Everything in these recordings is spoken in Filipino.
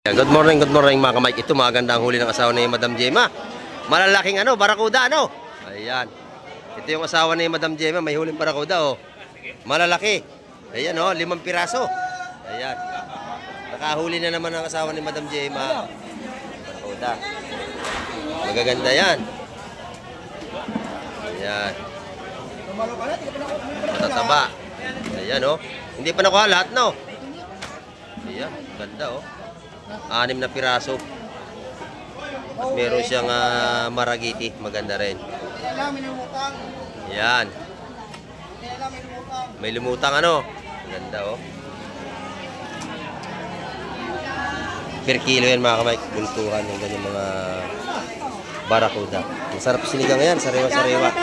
Good morning mga kamay. Ito maganda ang huli ng asawa ni Madam Gemma. Malalaking barakuda Ayan. Ito yung asawa ni Madam Gemma, may huling barakuda Malalaki. Ayan 5 piraso. Ayan. Nakahuli na naman ang asawa ni Madam Gemma. Barakuda. Magaganda yan. Ayan. Matataba. Ayan Hindi pa nakuha lahat Ayan, ganda 6 na piraso. At meron siyang maragiti, maganda rin. Yan. May lumutang Maganda Per kilo yan mga kamay, bultuhan ng ganyan mga barakuda. Ang sarap sinigang yan, sariwa-sariwa.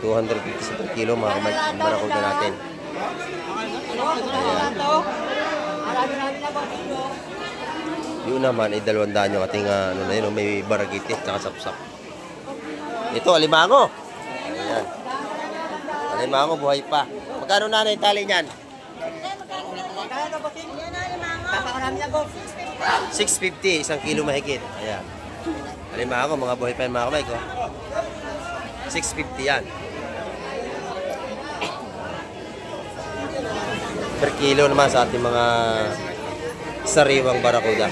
250 per kilo mga kamay, ang barakuda natin. Ayan. Yun naman ay 200 yung ating may baragiti at saka sapsap. Ito alimango. Ayan. Alimango buhay pa. Magkano nanay tali niyan? 650 1 kilo mahigit. Ayan. Alimango mga buhay pa yan mga kamay ko. 650 yan. Per kilo naman sa ating mga sariwang barakuda.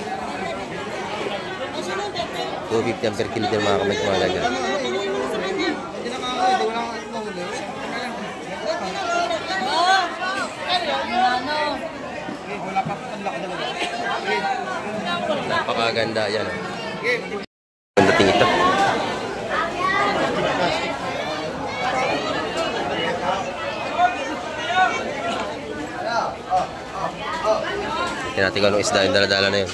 250 per kilo din mga kamay kumalaga. Napakaganda yan. Ganda ting ito. Natin kung anong isda yung dala-dala na yun.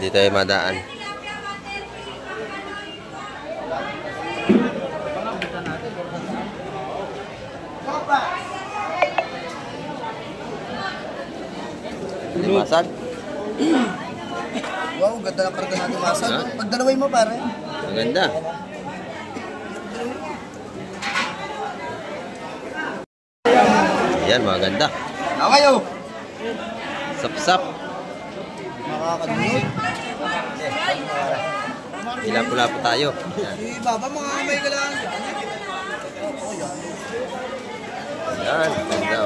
Dito ay madaan. Limasan. Wow, ganda ng karga natin limasan. Pagdalaway mo pare. Maganda. Ayan, maganda. Akayo! Sap-sap. Makakadunod. Ilapo-lapo tayo. Si Baba, mga kamay ka lang. Ayan, ganda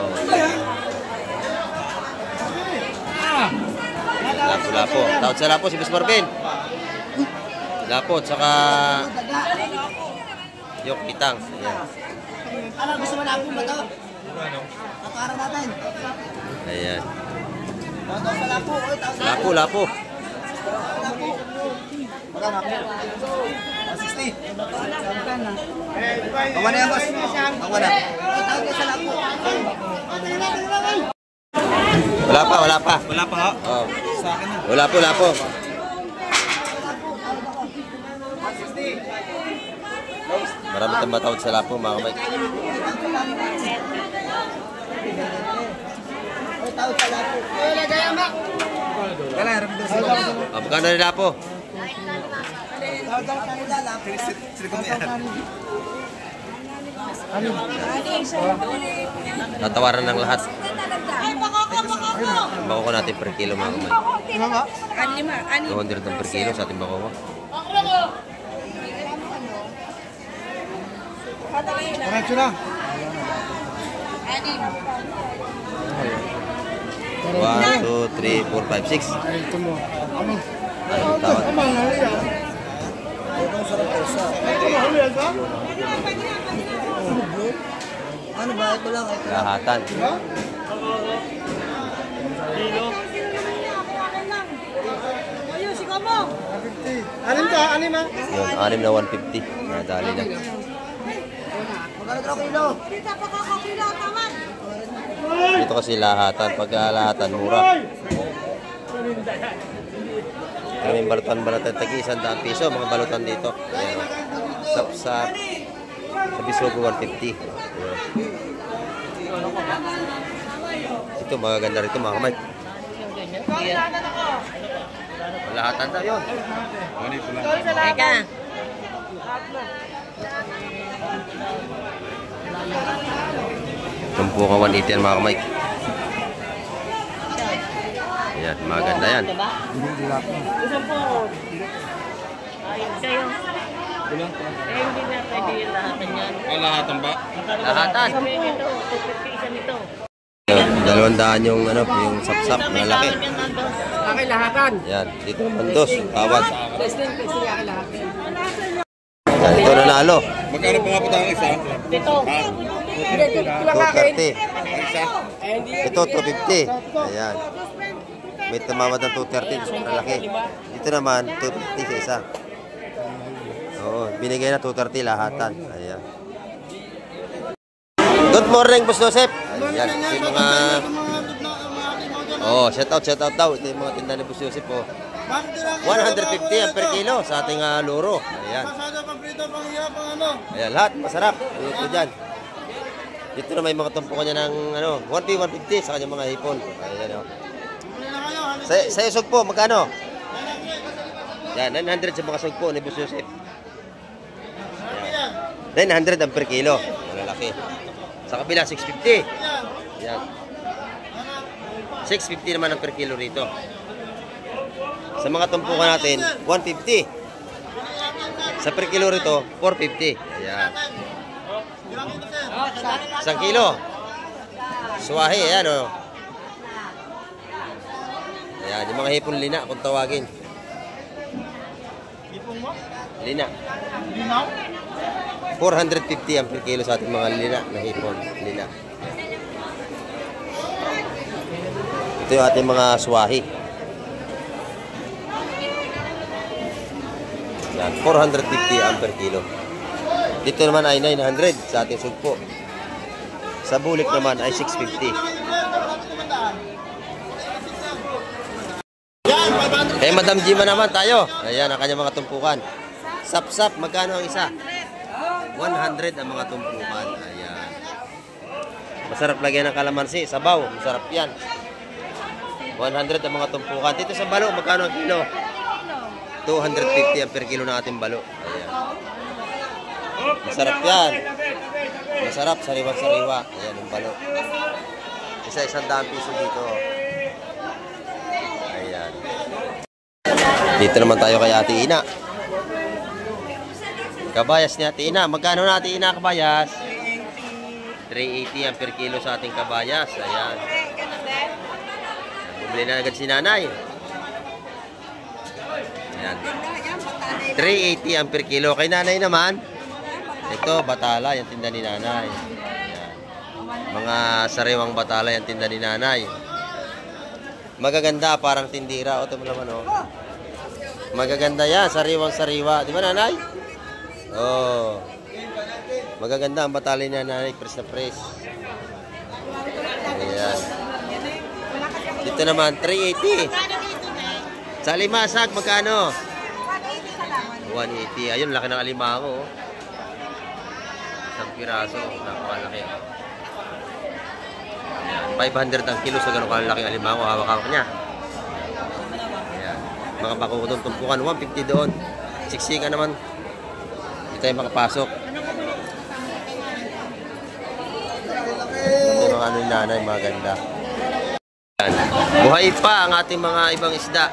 Lapo-lapo. Tawad sa lapo si Boss Marvin. Lapot, saka yok pitang. Ayan. Ano, gusto mo na ako ba ito? Kakarang natin. Ayan. Tawag sa lapo. Lapo-lapo. Magkano ako? 160. Kawan na yan, boss. Kawan na. Tawag sa lapo. Wala pa. Wala pa ha? Oh. Sa akin na. Wala po. Marami tayong matawad sa lapo, mga kamay. Tawag sa lapo. Kala, harap doon sila. Magkano rin lapo? Tawag sa kanila, lapo. Sila kami yan. Tatawaran ng lahat. Bako ko natin per kilo mga kamay. 200 per kilo sa ating bako ko. Diretso na. 1, 2, 3, 4, 5, 6. Ito mo. Ano? Anong tawad? Ano ba? Ito lang. Lahatan. Anim ka? Anim ha? Yun, 6 na 150. Nadali na. Magkano daw kilo? Dito kasi lahatan. Pag lahatan, mura. Kaming balutan tagi 100 piso. Mga balutan dito. Ayan, Sap-sap. Sa Bisugo 150. Ayan. Ito, magaganda rito mga kamay. Lahatan daw yun. Teka. Tumpukan 180 yan mga kamay. Ayan, maganda yan. Diba? Gusto po. Ayun kayo. Hindi na pwede yung lahatan yan. Lahatan ba? Lahatan. Isa nito. 250 isa nito. 200 yung ano, yung sapsap na laki. Akin lahatan. Yan, dito naman dos, bawat. Testing akin lahatan. Yan, ito nanalo. Magkano po nga po tayo isa? Dito. 230. Isa? Ito, 250. Ayan. May tumawad ng 230, so malaki. Dito naman, 250 sa isa. Oo, binigay na 230 lahatan. Ayan. Good morning, Boss Joseph. Ayan, ito yung mga... Oh, shout out daw. Ito yung mga tinda ni Boss Joseph, oh. 150 ang per kilo sa ating luro. Ayan. Ayan, lahat masarap. Dito dyan. Dito na may mga tumpukan niya ng 150 sa kanyang mga hipon. Ayan, oh. Sa sugpo, magkano? Yan, 900 sa mga sugpo ni Boss Joseph. Ayan. 900 ang per kilo. Malalaki. Sa kabila, 650. Yan. 650 naman ang per kilo rito. Sa mga tumpukan natin, 150. Sa per kilo rito, 450. Ayan. 1 kilo. Suwahi, ayan o. Ayan, yung mga hipon lina, kung tawagin. Hipon mo? Lina. Linaw? 450 ang per kilo sa ating mga lina na hipon. Lina. Ito yung ating mga suwahi. Yan, 450 ang per kilo. Dito naman ay 900 sa ating sugpo. Sa bulik naman ay 650. Eh, Madam Jima naman tayo. Ayan ang kanyang mga tumpukan. Sap-sap, magkano ang isa? 100 ang mga tumpukan. Ayan. Masarap lagyan ng kalamansi. Sabaw, masarap yan. 100 ang mga tumpukan. Dito sa balo, magkano ang kilo? 250 ang per kilo ng ating balo. Ayan. Masarap yan. Masarap, sariwa-sariwa. Ayan ang balo. Isa-isang daang piso dito. Ayan. Dito naman tayo kay Ate Ina. Kabayas ni Ate Ina. Magkano na Ate Ina kabayas? 380 ang per kilo sa ating kabayas. Ayan. Bumili na agad si nanay. Ayan. 380 ang per kilo. Kay nanay naman, ito, batala, yung tinda ni nanay. Ayan. Mga sariwang batala, yung tinda ni nanay. Magaganda, parang tindira. O, ito mo naman, oh. Magaganda yan, sariwang-sariwa. Di ba, nanay? Oh. Magaganda ang batala ni nanay, press na press. Ayan. Dito naman, 380. Sa alimasag, magkano? 180. Ayun, laki ng alimango. Oh. Isang piraso, napakalaki. Ayan. 500 ang kilo sa ganun kalaki alimango. Hawak-hawak niya. Ayan. Mga bakukutong tumpukan, 150 doon. Siksika naman. Hindi tayo makapasok. Ito yung mga ano yung nanay, maganda. Ayan. Buhay pa ang ating mga ibang isda.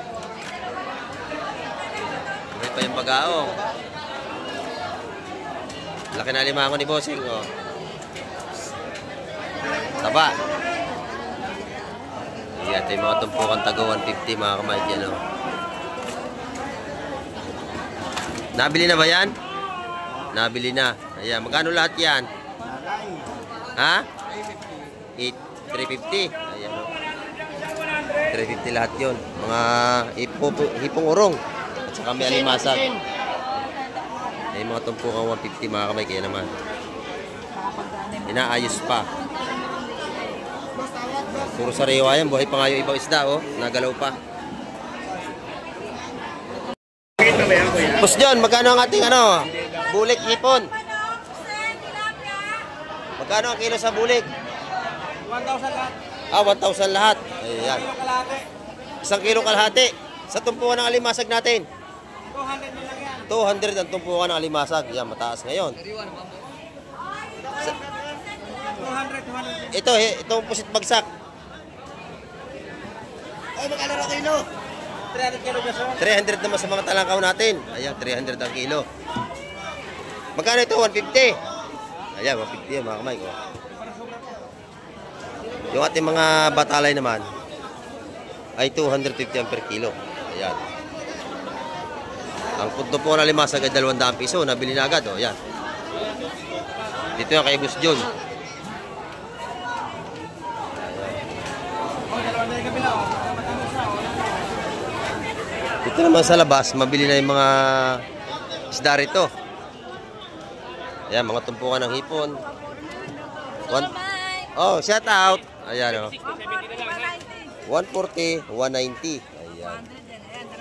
Buhay pa yung pag-aong. Laki na limango ni Bossing, oh. Taba. Ito yung mga tumpukan taga 150, mga kamaidyan, oh. Nabili na ba yan? Nabili na. Ayan, magkano lahat yan? Ha? 350. Ayan, oh. 350 lahat yun. Mga hipong urong. At saka may alimasag. Ay, mga tumpukan 150, mga kamay. Kaya naman inaayos pa. Puro sariwa yan. Buhay pa nga yung ibang isda, oh. Nagalaw pa. Boss John, magkano ang ating bulik hipon? Magkano ang kilo sa bulik? 1,000 lahat. 1,000 lahat. Ayan. 1 kilo kalahati. Sa tumpukan ng alimasag natin. 200 na lang yan. 200 ang tumpukan ng alimasag. Yan, mataas ngayon. 200. Itong pusit bagsak. Ay, magkano kilo? 300 kilo ba, sir? 300 naman sa mga talangkaw natin. Ayan, 300 ang kilo. Magkano ito? 150. Ayan, 150 yan mga kamay ko. Yung ating mga batalay naman ay 250 yan per kilo. Ayan. Ang punto po na limasag ay 200 piso. Nabili na agad. O, ayan. Dito yan kay Boss John. Dito naman sa labas, mabili na yung mga isda rito. Ayan, mga tumpukan ng hipon. Oh, shout out. Ayan, oh. 140, 190. Ayan.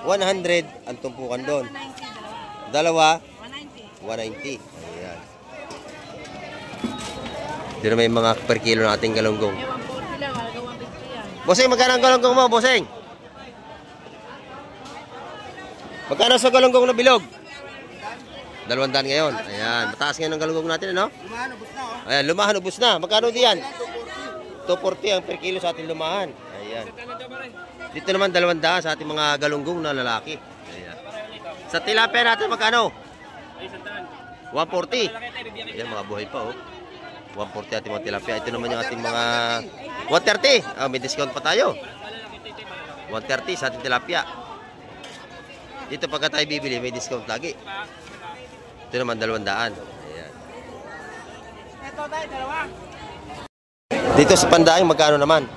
100 ang tumpukan doon. Dalawa, 190. Ayan. Dito may mga per kilo na ating galunggong. Bossing, magkano ang galunggong mo, bossing? Magkano sa galunggong na bilog? 200 ngayon. Ayan, mataas ngayon ang galunggong natin, ano? Lumahan, ubos na, oh. Ayan, lumahan, ubos na. Magkano diyan? 240 ang per kilo sa ating lumahan. Ayan. Dito naman 200 sa ating mga galunggong na lalaki. Ayan. Sa tilapia natin, magkano? 140. Ayan, mga buhay pa, oh. 140 ating mga tilapia. Ito naman yung ating mga 130. Ah, may discount pa tayo. 130 sa ating tilapia. Dito pagka tayo bibili, may discount lagi. Ito naman 200. Ayan. Dito sa Pandaing, magkano naman?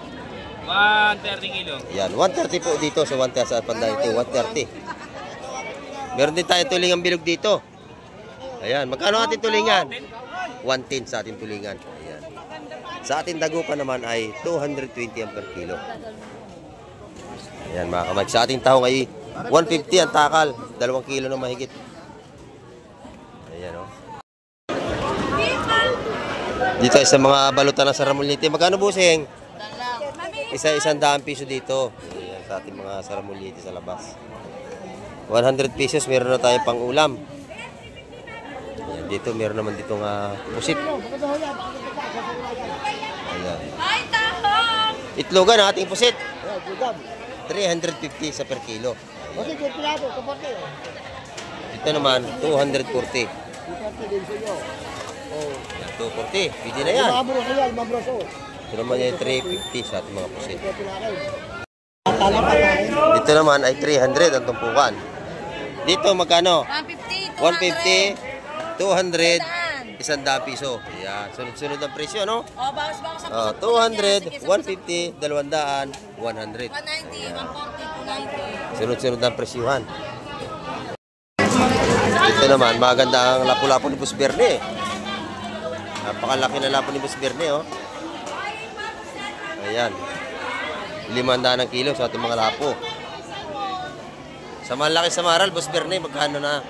130 kilo. Ayan, 130 po dito sa 130 sa Pandaing. 130. Meron din tayong tulingan bilog dito. Ayan, magkano ating tulingan? 110 sa ating tulingan. Ayan. Sa ating dagupan naman ay 220 ang per kilo. Ayan mga kamag. Sa ating tahong ay 150 ang takal. 2 kilo na mahigit. Ayan o. Dito ay sa mga balutan ng saramulite. Magkano busing? Isa-100 piso dito. Ayan, sa ating mga saramulite sa labas. 100 pesos meron na tayong pang ulam. Ayan, dito meron naman dito nga pusit. Ayan. Itlogan ang ating pusit. 350 sa per kilo. Ito naman 240. 240. Pwede na yan. Ito naman yung 350 sa ating mga pusit. Dito naman ay 300 ang tumpukan. Dito magkano? 150, 200, 100 piso. Ayan, sunod-sunod ang presyo, no? Oh, bawas-bawas ang 200, 150, 200, 100. 190, 140, 290. Sunod-sunod ang presyuhan. Dito naman, maganda ang lapu-lapu ni Boss Berne. Napakalaki na lapu ni Boss Berne, oh. Ayan. 500 ang kilo sa ating mga lapo. Sa malaki sa maral, Boss Berne, magkano na?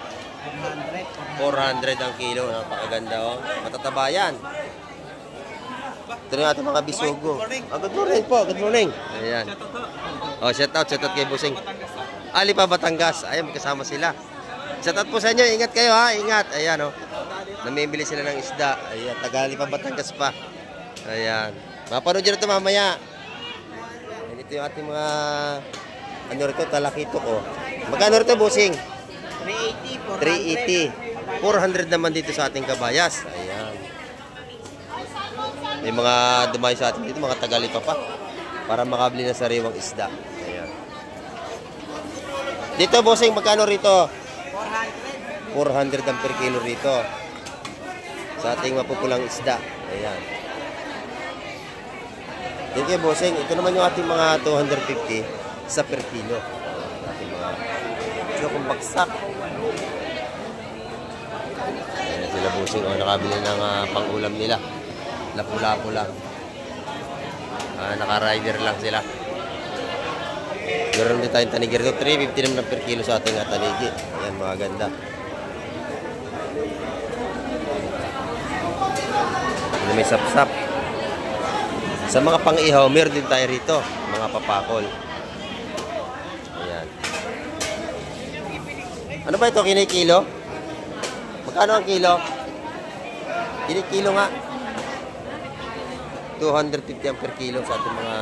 400 ang kilo. Napakaganda, oh. Matataba yan. Ito na ating mga bisugo. Oh, good morning po. Good morning. Ayan. Oh, shout out kay Busing. Ali pa Batangas. Ayan, magkasama sila. Shout out po sa inyo. Ingat kayo, ha. Ingat. Ayan, oh. Namimili sila ng isda. Ayan, tagali pa Batangas pa. Ayan. Mapanood nyo na ito mamaya. Ayan, ito yung ating mga ano rito, talakito ko. Magkano rito, Busing? 380. 400 naman dito sa ating kabayas. Ayan. May mga dumayo sa atin dito, mga tagalipa pa. Para makabili na sariwang isda. Ayan. Dito, Busing, magkano rito? 400 ang per kilo rito. Sa ating mapupulang isda. Ayan. Dito kay Busing, ito naman yung ating mga 250 sa per kilo. Ating mga chokong baksak. Ayan sila Busing, oh, nakabili ng pang-ulam nila. Lapu-lapu lang. Naka-rider lang sila. Meron din tayong tanigir ito. 350 naman per kilo sa ating tanigi. Ayan, mga ganda. May sapsap. Sa mga pang-ihaw, meron din tayo rito. Mga papakol. Ayan. Ano ba ito? Kinikilo? Magkano ang kilo? Kinikilo nga. 250 ang per kilo sa ating mga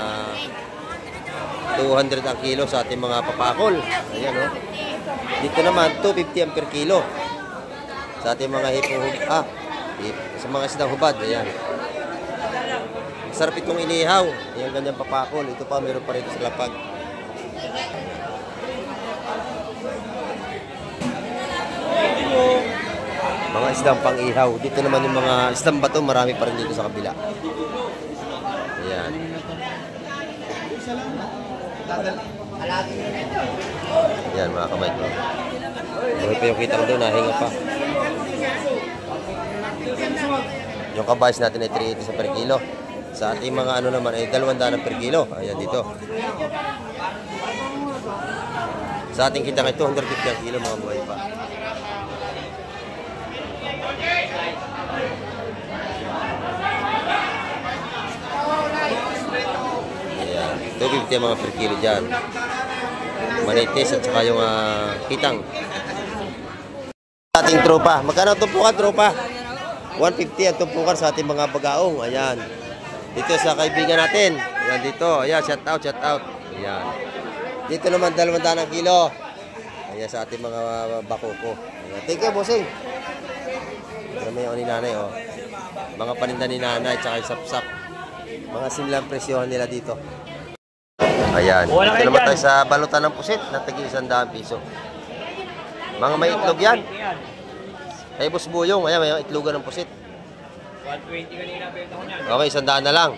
200 ang kilo sa ating mga papakol. Ayan, oh. Dito naman, 250 ang per kilo sa ating mga sa mga isdang hubad. Ayan. Masarap itong inihaw. Ayan, ganyan papakol. Ito pa, meron pa rito sa lapag. Mga isdang pang-ihaw. Dito naman yung mga isdang bato, marami pa rin dito sa kabila. Ayan. Ayan, mga kamay ko. Buhay pa yung kitang doon, nahinga pa. Yung kabayas natin ay 380 sa per kilo. Sa ating mga ano naman ay 200 per kilo. Ayan dito. Sa ating kitang ay 250 ang kilo, mga buhay pa. Ayan, 250 ang mga per kilo dyan. Manitis at saka yung kitang. Sa ating tropa. Magkano tumpukan, tropa? 150 ang tumpukan sa ating mga bagaong. Ayan. Dito sa kaibigan natin. Ayan dito. Ayan, shout out, shout out. Ayan. Dito naman 200 ang kilo. Ayan sa ating mga bakoko. Ayan. Thank you, bossing. Marami yung ni nanay, oh. Mga paninda ni nanay, tsaka yung sapsap. Mga similang presyohan nila dito. Ayan. Dito naman tayo sa balutan ng pusit na tagi 100 piso. Mga may itlog yan. Kay Boss Buyong, ayan, may itlogan ng pusit. 120 kanina benta ko niyan. Okay, 100 na lang.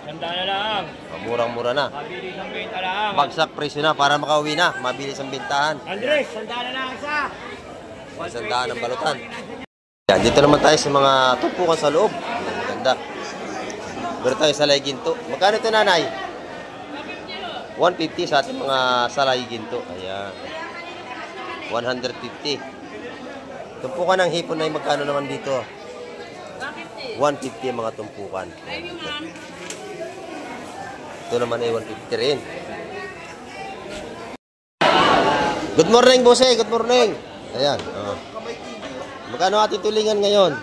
100 na lang. Murang-mura na. Mabilis ang benta lang. Bagsak presyo na para makauwi na. Mabilis ang bintahan. Andres, 100 na lang isa. 100 ang balutan. Yan, dito naman tayo sa mga tumpukan sa loob. Ayan, maganda. Pero tayo sa salay ginto. Magkano ito, nanay? 150 sa ating mga salay ginto. Ayan. 150. Tumpukan ng hipon ay magkano naman dito? 150 ang mga tumpukan. Ito naman ay 150 rin. Good morning, boss. Good morning. Ayan. Magkano ating tulingan ngayon?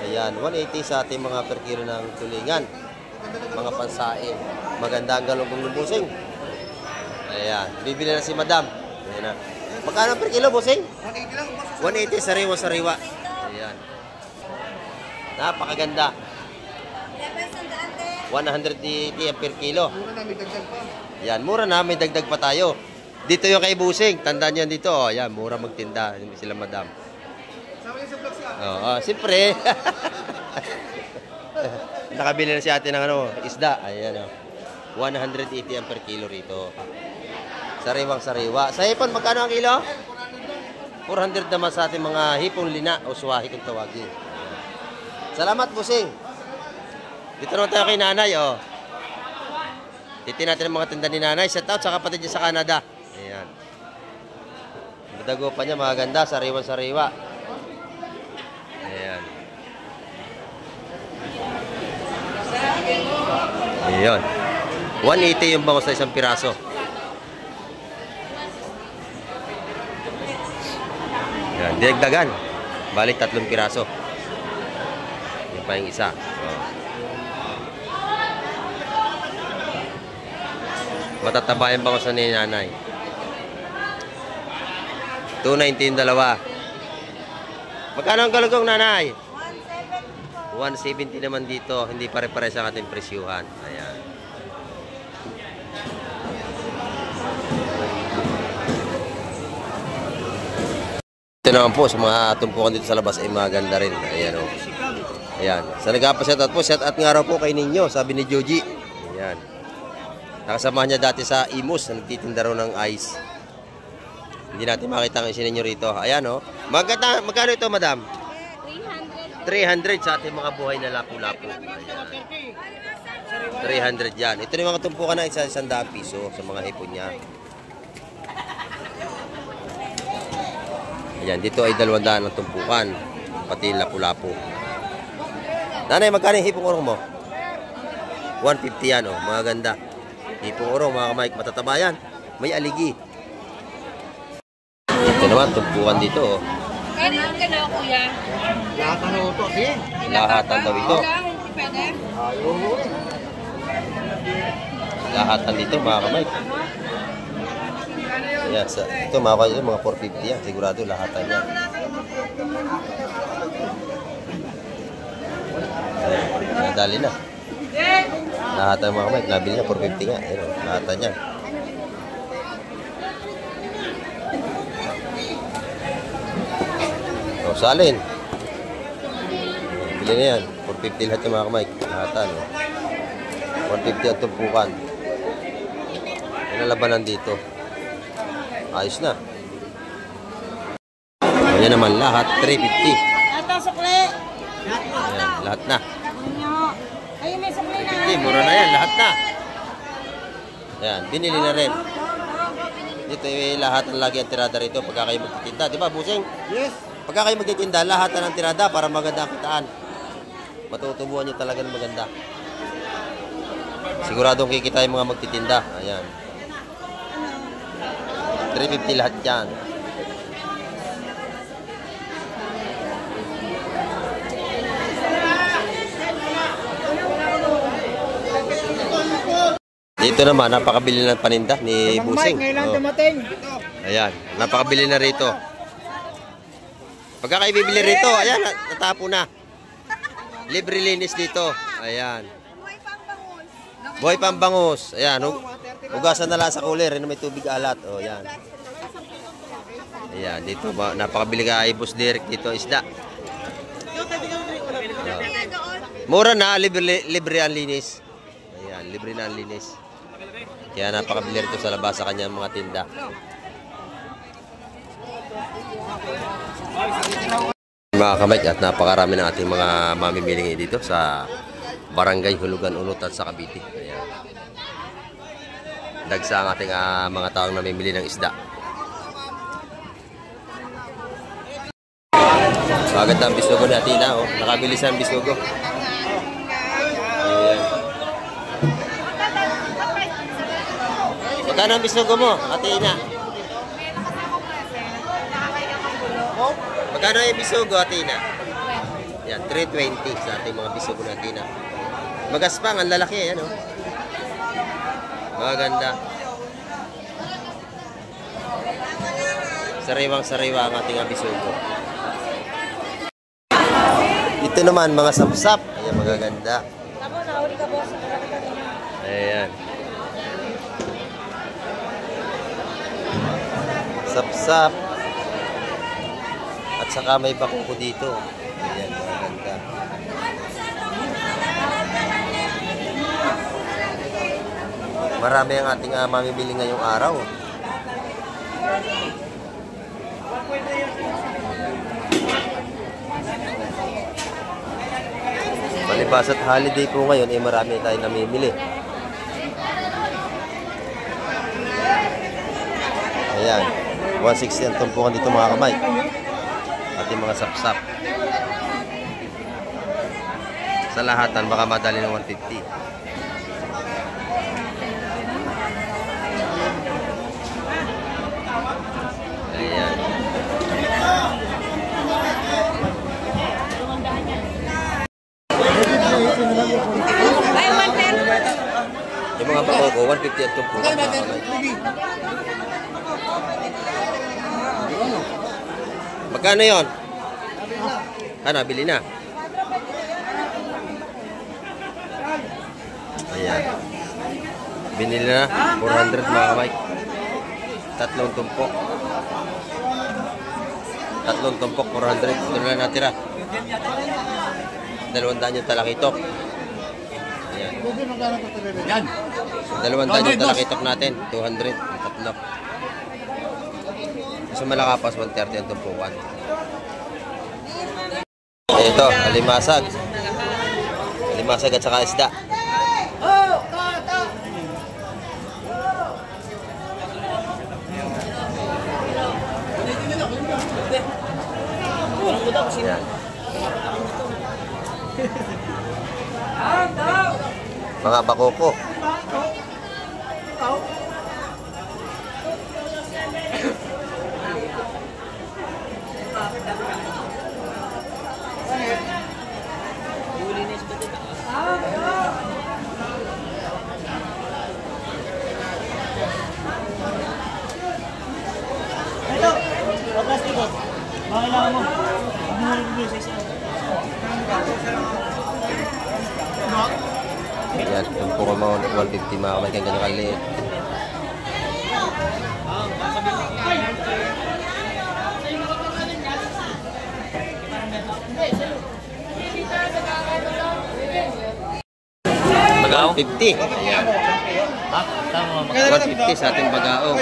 Ayan, 180 sa ating mga per kilo ng tulingan. Mga pansain. Maganda ang galunggong ng busing. Ayan, bibili na si madam. Ayan na. Magkano per kilo, busing? 180 sariwa-sariwa. Ayan. Napakaganda. 180 per kilo. Yan, mura na, may dagdag pa tayo. Dito yung kay Busing, tandaan niyan dito. Oh, yan, mura magtinda. Hindi sila madam. Oo, siyempre. Nakabili na si ate ng isda. Ayan, 180 ang per kilo rito. Sariwang-sariwa. Sa hipon, magkano ang kilo? 400 naman sa ating mga hipong lina o suwahi kung tawagin. Salamat, Busing. Dito naman tayo kay nanay, oh. Titin natin ang mga tinda ni nanay. Shout out sa kapatid niya sa Canada. Ayan. Dago pa niya, maganda. Sariwa-sariwa. Ayan. Ayan. 180 yung bango sa isang piraso. Ayan. Dinagdagan. Balik 3 piraso. Yan pa yung isa. Matataba yung bango sa ni nanay. 290 yung dalawa. Magkano ang galugong, nanay? 170 naman dito. Hindi pare-pares ang ating presyuhan. Ayan. Ito naman po sa mga tumpukan dito sa labas ay maganda rin. Ayan, o. Ayan. Sa nagpapa-shoutout po, shoutout nga raw po kay Ninyo, sabi ni Joji. Ayan. Nakasama niya dati sa Imus na nagtitinda raw ng ice. Hindi natin makita ang isin ninyo rito. Ayan, o. Magkano ito, madam? 300 sa ating mga buhay na lapu-lapu. 300 yan. Ito yung mga tumpukan na 100 piso sa mga hipon niya. Ayan, dito ay 200 ang tumpukan. Pati lapu-lapu. Nanay, magkano yung hipong urong mo? 150 yan, o. Mga ganda. Hipong urong, mga kamay, matataba yan. May aligi. Ito naman, tumpukan dito, o. Kanina ka na, kuya. Lahat ng uto, siya. Lahatan daw ito. Wala, hindi pwede. Lahatan dito mga kamay. Ayan, ito mga kamay, mga 450 yan. Sigurado lahatan yan. Ayan, nadali na. Lahatan mga kamay, nabili na 450 nga. Ayan, lahatan yan. O, salin. Bili na yan. 450 lahat yung mga kamay. Lahatan. 150 ang tumpukan. Yan ang labanan dito. Ayos na. Ayan naman lahat. 350. Ito, sukli. Ayan, lahat na. Ayun, may sukli na. 350. Mura na yan. Lahat na. Ayan. Binili na rin. Dito lahat ang lagi ang tirada rito pagka kayo magtitinda. Di ba, Busing? Yes. Pagka kayo magtitinda, lahat ang tirada para maganda ang kitaan. Matutubuhan nyo talaga ng maganda. Siguradong kikita yung mga magtitinda. Ayan. 350 lahat yan. Dito naman, napakabili ng paninda ni Busing. Ngayon dumating. Ayan, napakabili na rito. Pagka kayo bibili rito, ayan, natapo na. Libre linis dito. Ayan. Buhay pambangus. Ayan, hugasan na lang sa cooler. May tubig alat. O, ayan. Ayan, dito, napakabili ka ay Boss Derek dito, isda. Mura na, libre ang linis. Ayan, libre na ang linis. Kaya napakabili rito sa labas sa kanyang mga tinda. Mga kamay, at napakarami ng ating mga mamimili ngayon dito sa Barangay Hulugan, Unutan sa Cavite. Ayan. Dagsa ang ating mga taong namimili ng isda. Maganda ang bisugo natin na, oh. Nakabili sa bisugo. Ayan. Magkano ang bisugo mo, Ate Ina? Magkano yung bisugo, Ate Ina? Yan, 320 sa ating mga bisugo natin na. Magaspang, ang lalaki, ano? Maganda. Sariwang-sariwa ang ating bisugo. Ito naman, mga sapsap. Ayan, magaganda. Ayan. Sapsap. At saka may bako dito. Ayan, maganda. Marami ang ating mamimili ngayong araw. Palibas at holiday po ngayon, marami tayong namimili. Ayan, 160 ang tumpukan dito mga kamay. Ating mga sapsap. Sa lahatan, baka madali ng 150. Ayan. Yung mga bako ko, 150 ang tumpukan mga kamay. Magkano yun? Nabili na. Ayan. Binili na. 400 mga kamay. Tatlong tumpok. 400. Ito na natira. 200 yung talakitok. Ayan. 200 yung talakitok natin. 200. Tatlo. Sa Malakapas, 130 ang tumpukan. Ito, alimasag. Alimasag at saka isda. Yan. Mga bakoko. Bahala mo. Mahulog mo sa isa. Ayan, yung po kamo 150 mga kamay, ganyan kaliit. Magaw? 150. Ayan. Ha? Tama mo. 150 sa ating bagao.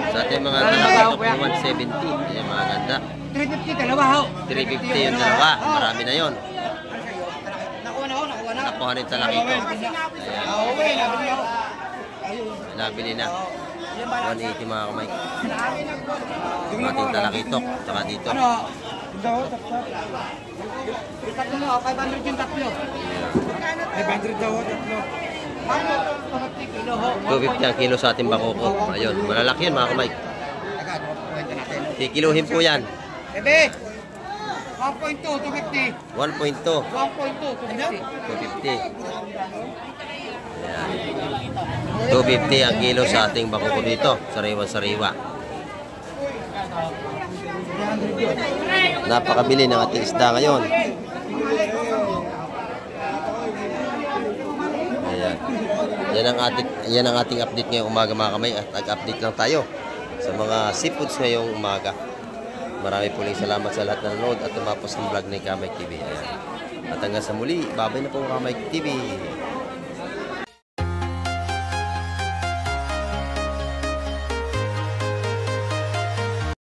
Sa ating mga talakitok 170. Ayan mga ganda. 350 dalawa ho. 350 yung dalawa. Marami na yon. Nakuha na ho, nakuha na. Nakuha rin talakitok. Okay, nabili ho. Nabili na. 180 mga kamay. Yung ating talakitok. Tsaka dito. Ano? Tatlo mo, 500 yung tatlo. 500 daw, tatlo. 250 ang kilo sa ating bakoko. Ayun, malalaki yun mga kamay. Agad, kwenta natin. Kikiluhin po yan. Ebe! 1.2, 250. 1.2. 1.2, 250. 250. Ayan. 250 ang kilo sa ating bakoko dito. Sariwa-sariwa. Napakabili ng ating isda ngayon. Ayan. Yan ang ating update ngayong umaga mga kamay. At nag-update lang tayo sa mga seafoods ngayong umaga. Marami po salamat sa lahat na nanood at tumapos ng vlog ni Kamay TV. Ayan. At hanggang sa muli, babay na po Kamay TV.